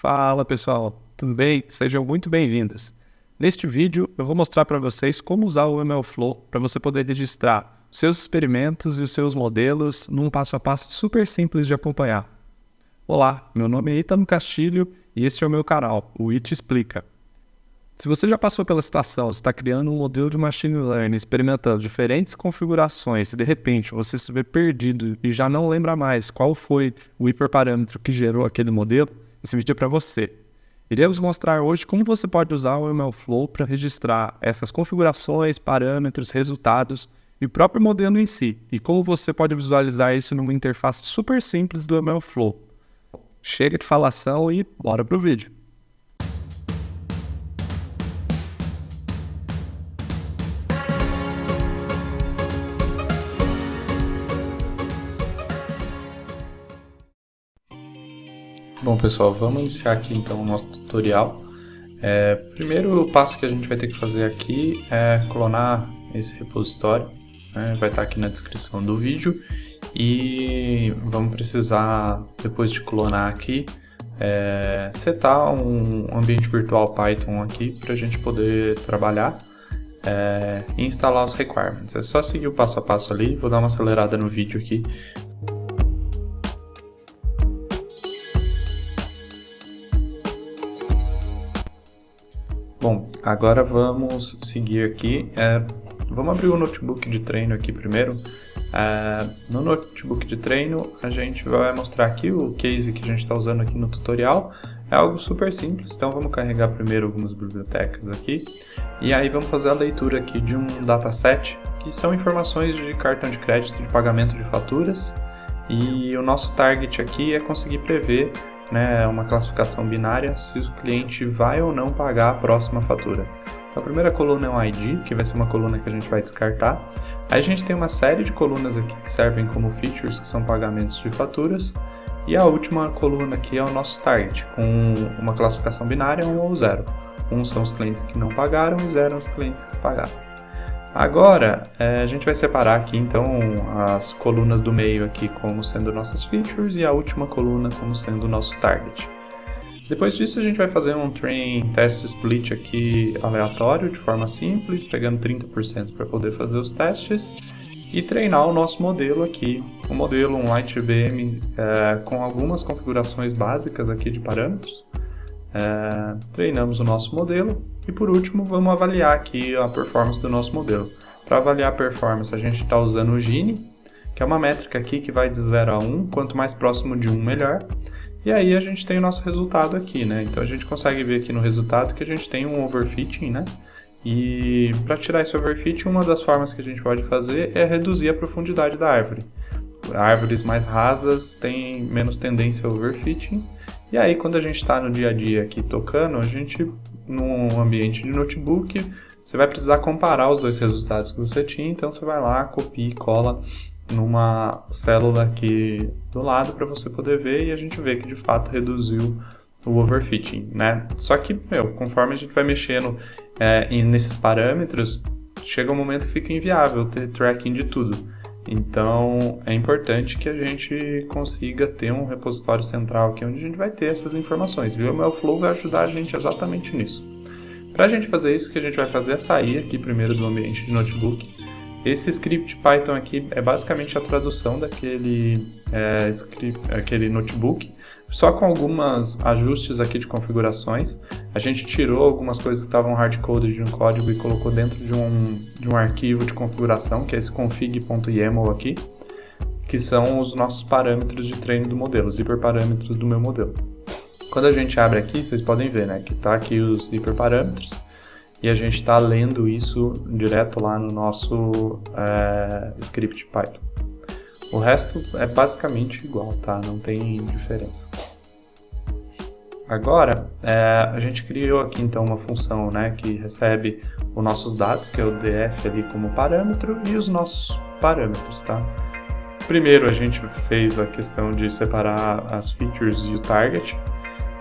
Fala pessoal, tudo bem? Sejam muito bem-vindos. Neste vídeo eu vou mostrar para vocês como usar o MLflow para você poder registrar seus experimentos e os seus modelos num passo a passo super simples de acompanhar. Olá, meu nome é Ítalo Castilho e este é o meu canal, o IT Explica. Se você já passou pela situação de estar criando um modelo de Machine Learning, experimentando diferentes configurações e de repente você se vê perdido e já não lembra mais qual foi o hiperparâmetro que gerou aquele modelo, esse vídeo é para você. Iremos mostrar hoje como você pode usar o MLflow para registrar essas configurações, parâmetros, resultados e o próprio modelo em si, e como você pode visualizar isso numa interface super simples do MLflow. Chega de falação e bora pro vídeo. Bom pessoal, vamos iniciar aqui então o nosso tutorial. Primeiro passo que a gente vai ter que fazer aqui é clonar esse repositório, né? Vai estar aqui na descrição do vídeo e vamos precisar, depois de clonar aqui, setar um ambiente virtual Python aqui para a gente poder trabalhar e instalar os requirements. É só seguir o passo a passo ali, vou dar uma acelerada no vídeo aqui. Bom, agora vamos seguir aqui. Vamos abrir o notebook de treino aqui primeiro. No notebook de treino, a gente vai mostrar aqui o case que a gente está usando aqui no tutorial. É algo super simples, então vamos carregar primeiro algumas bibliotecas aqui. E aí vamos fazer a leitura aqui de um dataset, que são informações de cartão de crédito, de pagamento de faturas. E o nosso target aqui é conseguir prever, né, uma classificação binária, se o cliente vai ou não pagar a próxima fatura. Então, a primeira coluna é um ID, que vai ser uma coluna que a gente vai descartar. Aí a gente tem uma série de colunas aqui que servem como features, que são pagamentos de faturas. E a última coluna aqui é o nosso target, com uma classificação binária 1 ou 0. 1 são os clientes que não pagaram e 0 são os clientes que pagaram. Agora, a gente vai separar aqui, então, as colunas do meio aqui como sendo nossas features e a última coluna como sendo o nosso target. Depois disso, a gente vai fazer um train test split aqui aleatório, de forma simples, pegando 30% para poder fazer os testes e treinar o nosso modelo aqui. O modelo, um LightIBM com algumas configurações básicas aqui de parâmetros. Treinamos o nosso modelo e por último vamos avaliar aqui a performance do nosso modelo. Para avaliar a performance a gente está usando o Gini, que é uma métrica aqui que vai de 0 a 1, quanto mais próximo de 1 melhor. E aí a gente tem o nosso resultado aqui, né? Então a gente consegue ver aqui no resultado que a gente tem um overfitting, né? E para tirar esse overfitting, uma das formas que a gente pode fazer é reduzir a profundidade da árvore. Árvores mais rasas têm menos tendência ao overfitting. E aí, quando a gente está no dia a dia aqui tocando, a gente, num ambiente de notebook, você vai precisar comparar os dois resultados que você tinha, então você vai lá, copia e cola numa célula aqui do lado para você poder ver e a gente vê que de fato reduziu o overfitting, né? Só que, conforme a gente vai mexendo nesses parâmetros, chega um momento que fica inviável ter tracking de tudo. Então, é importante que a gente consiga ter um repositório central aqui onde a gente vai ter essas informações. E o MLflow vai ajudar a gente exatamente nisso. Para a gente fazer isso, o que a gente vai fazer é sair aqui primeiro do ambiente de notebook. Esse script Python aqui é basicamente a tradução daquele aquele notebook, só com alguns ajustes aqui de configurações. A gente tirou algumas coisas que estavam hard-coded de um código e colocou dentro de um arquivo de configuração, que é esse config.yaml aqui, que são os nossos parâmetros de treino do modelo, os hiperparâmetros do meu modelo. Quando a gente abre aqui, vocês podem ver, né, que está aqui os hiperparâmetros, e a gente está lendo isso direto lá no nosso script Python. O resto é basicamente igual, tá? Não tem diferença. Agora, a gente criou aqui então uma função, né, que recebe os nossos dados, que é o df ali como parâmetro, e os nossos parâmetros, tá? Primeiro a gente fez a questão de separar as features e o target,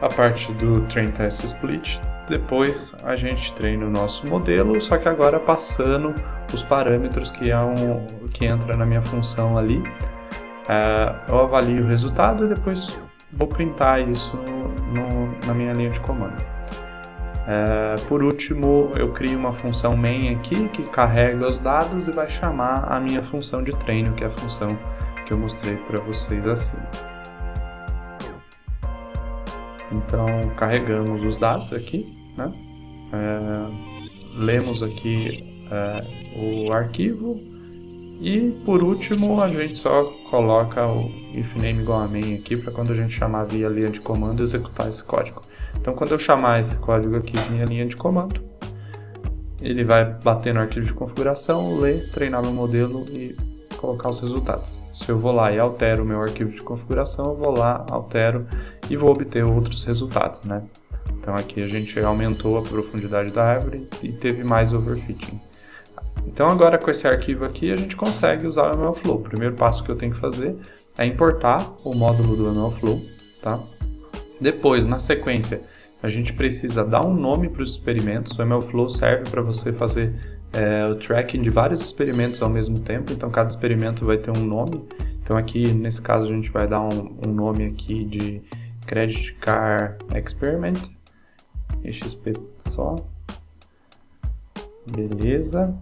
a parte do train test split. Depois a gente treina o nosso modelo, só que agora passando os parâmetros que entra na minha função ali. Eu avalio o resultado e depois vou printar isso na minha linha de comando. Por último, eu crio uma função main aqui que carrega os dados e vai chamar a minha função de treino, que é a função que eu mostrei para vocês assim. Então, carregamos os dados aqui, né? Lemos aqui o arquivo e, por último, a gente só coloca o ifName igual a main aqui para quando a gente chamar via linha de comando executar esse código. Então, quando eu chamar esse código aqui via linha de comando, ele vai bater no arquivo de configuração, ler, treinar meu modelo e colocar os resultados. Se eu vou lá e altero o meu arquivo de configuração, eu vou lá, altero e vou obter outros resultados, né? Então aqui a gente aumentou a profundidade da árvore e teve mais overfitting. Então agora com esse arquivo aqui a gente consegue usar o MLflow. O primeiro passo que eu tenho que fazer é importar o módulo do MLflow, tá? Depois, na sequência, a gente precisa dar um nome para os experimentos. O MLflow serve para você fazer o tracking de vários experimentos ao mesmo tempo, então cada experimento vai ter um nome. Então aqui, nesse caso, a gente vai dar um nome aqui de Credit Card Experiment, XP só, beleza.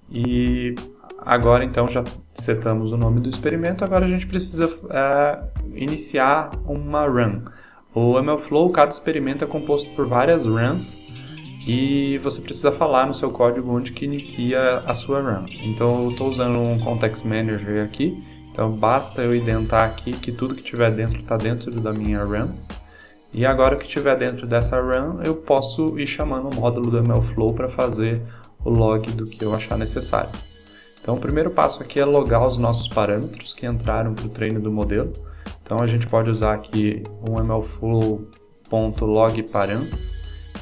E agora então já setamos o nome do experimento, agora a gente precisa iniciar uma run. O MLflow, cada experimento é composto por várias runs, e você precisa falar no seu código onde que inicia a sua run. Então eu estou usando um Context Manager aqui, então basta eu identar aqui que tudo que tiver dentro está dentro da minha run. E agora que estiver dentro dessa run, eu posso ir chamando o módulo do MLflow para fazer o log do que eu achar necessário. Então o primeiro passo aqui é logar os nossos parâmetros que entraram para o treino do modelo. Então a gente pode usar aqui um mlflow.logparams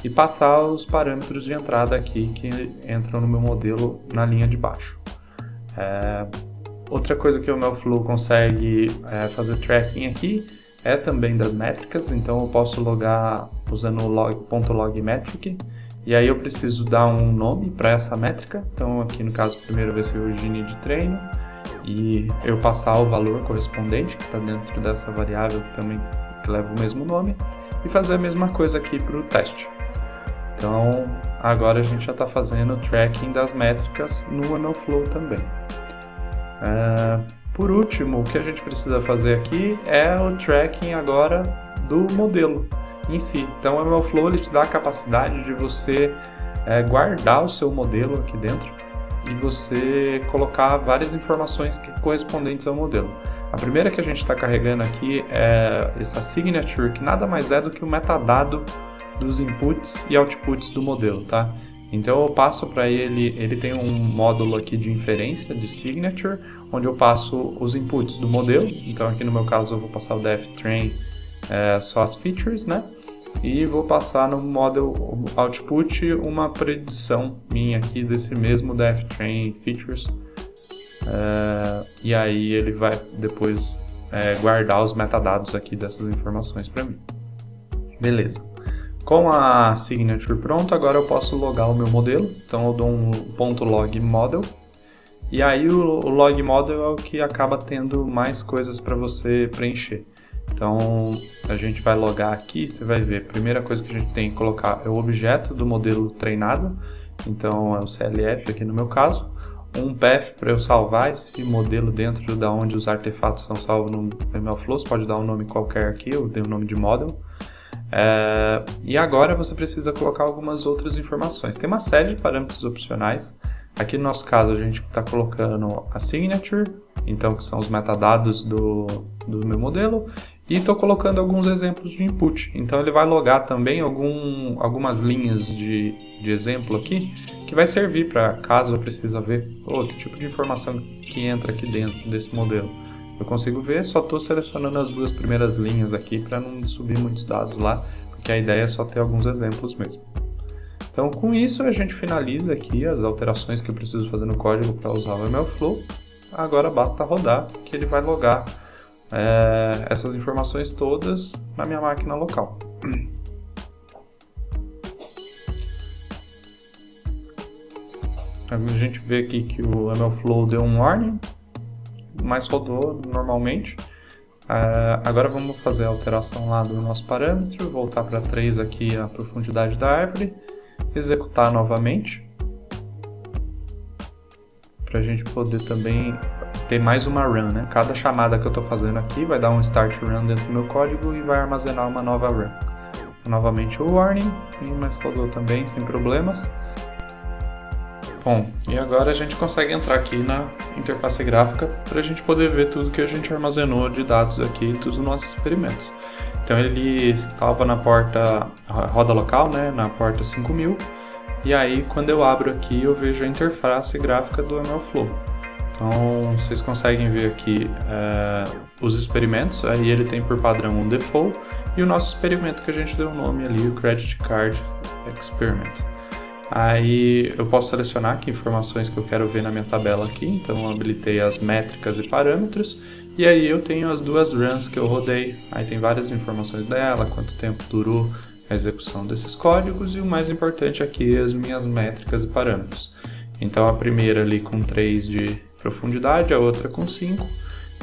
e passar os parâmetros de entrada aqui que entram no meu modelo na linha de baixo. Outra coisa que o MLflow consegue fazer tracking aqui é também das métricas, então eu posso logar usando o log.logmetric, e aí eu preciso dar um nome para essa métrica. Então aqui no caso primeiro vai ser o gene de treino, e eu passar o valor correspondente que está dentro dessa variável que leva o mesmo nome, e fazer a mesma coisa aqui para o teste. Então agora a gente já está fazendo o tracking das métricas no MLflow também. Por último, o que a gente precisa fazer aqui é o tracking agora do modelo em si. Então o MLflow ele te dá a capacidade de você guardar o seu modelo aqui dentro e você colocar várias informações correspondentes ao modelo. A primeira que a gente está carregando aqui é essa signature, que nada mais é do que o metadado dos inputs e outputs do modelo, tá? Então eu passo para ele tem um módulo aqui de inferência de signature, onde eu passo os inputs do modelo. Então aqui no meu caso eu vou passar o deftrain, só as features, né? E vou passar no model output uma predição minha aqui desse mesmo deftrain features. E aí ele vai depois guardar os metadados aqui dessas informações para mim. Beleza. Com a signature pronta, agora eu posso logar o meu modelo. Então eu dou um .log model. E aí o log model é o que acaba tendo mais coisas para você preencher. Então a gente vai logar aqui, você vai ver, a primeira coisa que a gente tem que colocar é o objeto do modelo treinado. Então é o CLF aqui no meu caso. Um path para eu salvar esse modelo dentro da onde os artefatos são salvos no MLflow. Você pode dar um nome qualquer aqui, eu dei o nome de model. E agora você precisa colocar algumas outras informações. Tem uma série de parâmetros opcionais. Aqui no nosso caso a gente está colocando a signature, então que são os metadados do meu modelo, e estou colocando alguns exemplos de input. Então ele vai logar também algumas linhas de exemplo aqui, que vai servir para caso eu precise ver que tipo de informação que entra aqui dentro desse modelo. Eu consigo ver, só estou selecionando as duas primeiras linhas aqui para não subir muitos dados lá, porque a ideia é só ter alguns exemplos mesmo. Então com isso a gente finaliza aqui as alterações que eu preciso fazer no código para usar o MLflow. Agora basta rodar que ele vai logar essas informações todas na minha máquina local. A gente vê aqui que o MLflow deu um warning, mas rodou normalmente. Agora vamos fazer a alteração lá do nosso parâmetro, voltar para 3 aqui a profundidade da árvore, executar novamente, para a gente poder também ter mais uma run, né? Cada chamada que eu estou fazendo aqui vai dar um start run dentro do meu código e vai armazenar uma nova run. Então, novamente o warning, mas rodou também sem problemas. Bom, e agora a gente consegue entrar aqui na interface gráfica para a gente poder ver tudo que a gente armazenou de dados aqui, todos os nossos experimentos. Então ele estava na porta roda local, né, na porta 5000, e aí quando eu abro aqui eu vejo a interface gráfica do MLflow. Então vocês conseguem ver aqui os experimentos, aí ele tem por padrão um default e o nosso experimento que a gente deu o nome ali, o Credit Card Experiment. Aí eu posso selecionar que informações que eu quero ver na minha tabela aqui, então eu habilitei as métricas e parâmetros, e aí eu tenho as 2 runs que eu rodei, aí tem várias informações dela, quanto tempo durou a execução desses códigos, e o mais importante aqui, as minhas métricas e parâmetros. Então a primeira ali com 3 de profundidade, a outra com 5,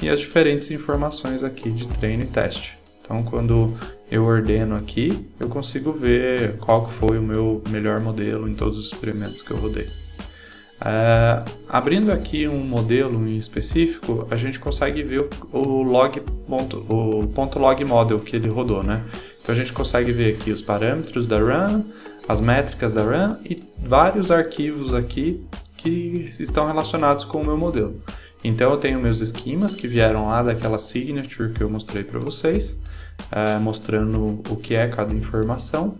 e as diferentes informações aqui de treino e teste. Então quando eu ordeno aqui, eu consigo ver qual que foi o meu melhor modelo em todos os experimentos que eu rodei. Abrindo aqui um modelo em específico, a gente consegue ver o ponto log model que ele rodou, né? Então a gente consegue ver aqui os parâmetros da run, as métricas da run e vários arquivos aqui que estão relacionados com o meu modelo. Então eu tenho meus esquemas que vieram lá daquela signature que eu mostrei para vocês, mostrando o que é cada informação.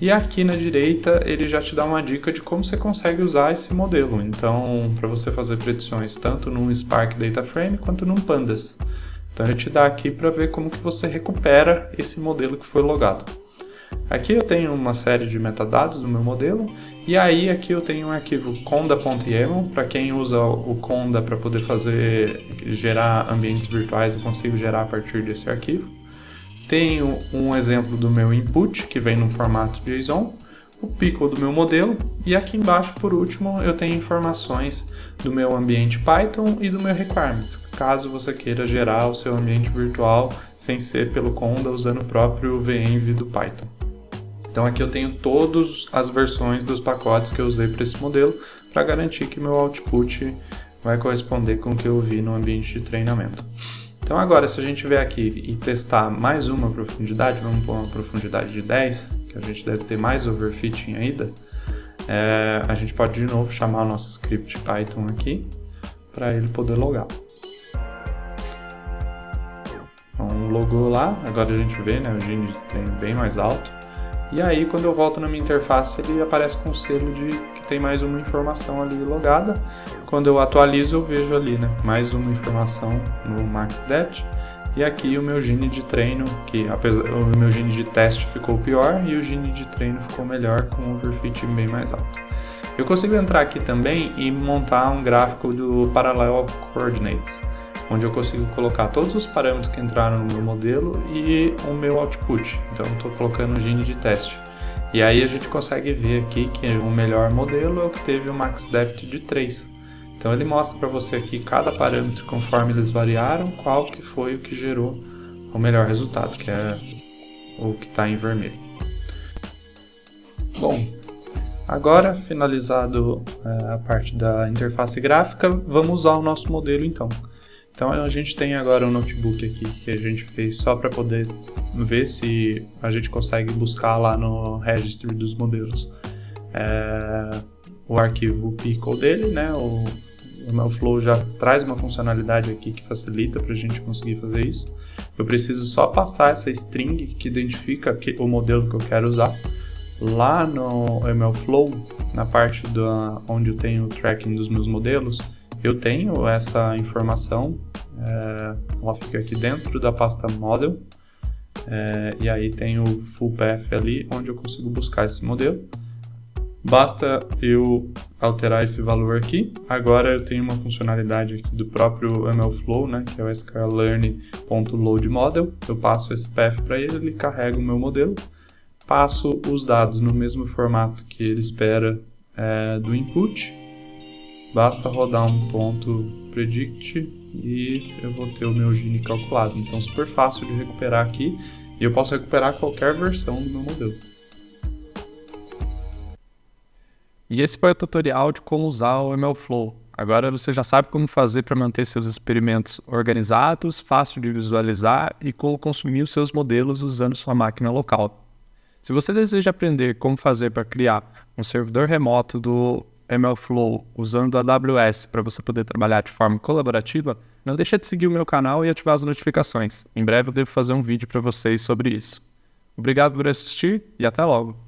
E aqui na direita ele já te dá uma dica de como você consegue usar esse modelo. Então, para você fazer predições tanto num Spark Data Frame quanto num Pandas. Então ele te dá aqui para ver como que você recupera esse modelo que foi logado. Aqui eu tenho uma série de metadados do meu modelo, e aí aqui eu tenho um arquivo conda.yaml, para quem usa o conda para poder gerar ambientes virtuais, eu consigo gerar a partir desse arquivo. Tenho um exemplo do meu input, que vem no formato JSON, o pickle do meu modelo, e aqui embaixo, por último, eu tenho informações do meu ambiente Python e do meu requirements, caso você queira gerar o seu ambiente virtual sem ser pelo conda, usando o próprio venv do Python. Então aqui eu tenho todas as versões dos pacotes que eu usei para esse modelo, para garantir que meu output vai corresponder com o que eu vi no ambiente de treinamento. Então agora, se a gente vier aqui e testar mais uma profundidade, vamos pôr uma profundidade de 10, que a gente deve ter mais overfitting ainda, a gente pode de novo chamar o nosso script Python aqui, para ele poder logar. Então logou lá, agora a gente vê, né, o Gini tem bem mais alto. E aí, quando eu volto na minha interface, ele aparece com o selo de que tem mais uma informação ali logada. Quando eu atualizo, eu vejo ali, né, mais uma informação no MaxDepth. E aqui o meu Gini de treino, que o meu Gini de teste ficou pior e o Gini de treino ficou melhor, com um overfitting bem mais alto. Eu consigo entrar aqui também e montar um gráfico do Parallel Coordinates, onde eu consigo colocar todos os parâmetros que entraram no meu modelo e o meu output. Então eu estou colocando o Gini de teste. E aí a gente consegue ver aqui que o melhor modelo é o que teve o MaxDepth de 3. Então ele mostra para você aqui cada parâmetro, conforme eles variaram, qual que foi o que gerou o melhor resultado, que é o que está em vermelho. Bom, agora finalizado a parte da interface gráfica, vamos usar o nosso modelo então. Então a gente tem agora um notebook aqui que a gente fez só para poder ver se a gente consegue buscar lá no registry dos modelos o arquivo pickle dele, né? O MLflow já traz uma funcionalidade aqui que facilita para a gente conseguir fazer isso. Eu preciso só passar essa string que identifica o modelo que eu quero usar lá no MLflow, na parte onde eu tenho o tracking dos meus modelos. Eu tenho essa informação, ela fica aqui dentro da pasta model, e aí tem o full path ali, onde eu consigo buscar esse modelo. Basta eu alterar esse valor aqui. Agora eu tenho uma funcionalidade aqui do próprio MLflow, né, que é o sklearn.loadModel. Eu passo esse path para ele carrega o meu modelo, passo os dados no mesmo formato que ele espera do input. Basta rodar um ponto predict e eu vou ter o meu Gini calculado. Então, super fácil de recuperar aqui, e eu posso recuperar qualquer versão do meu modelo. E esse foi o tutorial de como usar o MLflow. Agora você já sabe como fazer para manter seus experimentos organizados, fácil de visualizar e como consumir os seus modelos usando sua máquina local. Se você deseja aprender como fazer para criar um servidor remoto do MLflow usando a AWS para você poder trabalhar de forma colaborativa, não deixe de seguir o meu canal e ativar as notificações. Em breve eu devo fazer um vídeo para vocês sobre isso. Obrigado por assistir e até logo!